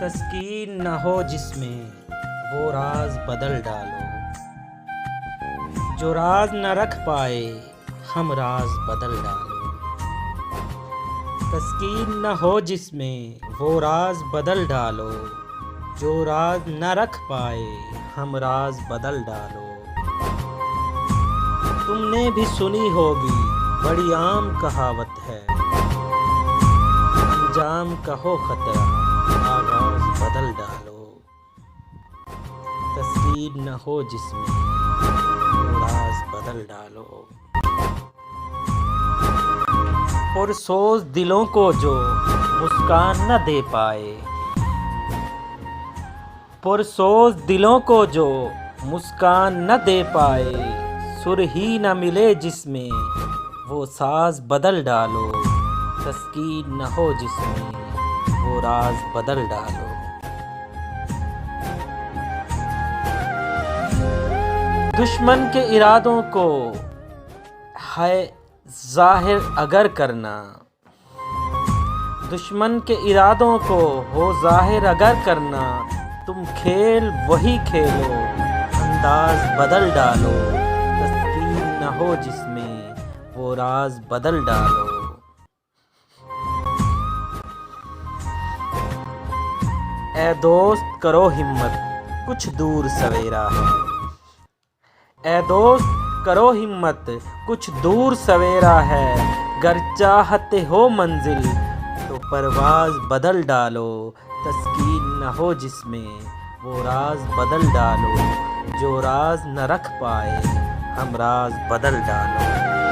تسکین نہ ہو جس میں وہ راز بدل ڈالو، جو راز نہ رکھ پائے ہم راز بدل ڈالو۔ تسکین نہ ہو جس میں وہ راز بدل ڈالو، جو راز نہ رکھ پائے ہم راز بدل ڈالو۔ تم نے بھی سنی ہوگی بڑی عام کہاوت ہے، انجام کا ہو خطرہ آغاز بدل ڈالو۔ تسکین نہ ہو جس میں وہ راز بدل ڈالو۔ پرسوز دلوں کو جو مسکان نہ دے پائے، پرسوز دلوں کو جو مسکان نہ دے پائے، سر ہی نہ ملے جس میں وہ ساز بدل ڈالو۔ تسکین نہ ہو جس میں وہ راز بدل ڈالو۔ دشمن کے ارادوں کو ہے ظاہر اگر کرنا، دشمن کے ارادوں کو ہو ظاہر اگر کرنا، تم کھیل وہی کھیلو انداز بدل ڈالو۔ تسکین نہ ہو جس میں وہ راز بدل ڈالو۔ اے دوست کرو ہمت کچھ دور سویرا ہے، اے دوست کرو ہمت کچھ دور سویرا ہے، گر چاہتے ہو منزل تو پرواز بدل ڈالو۔ تسکین نہ ہو جس میں وہ راز بدل ڈالو، جو راز نہ رکھ پائے ہم راز بدل ڈالو۔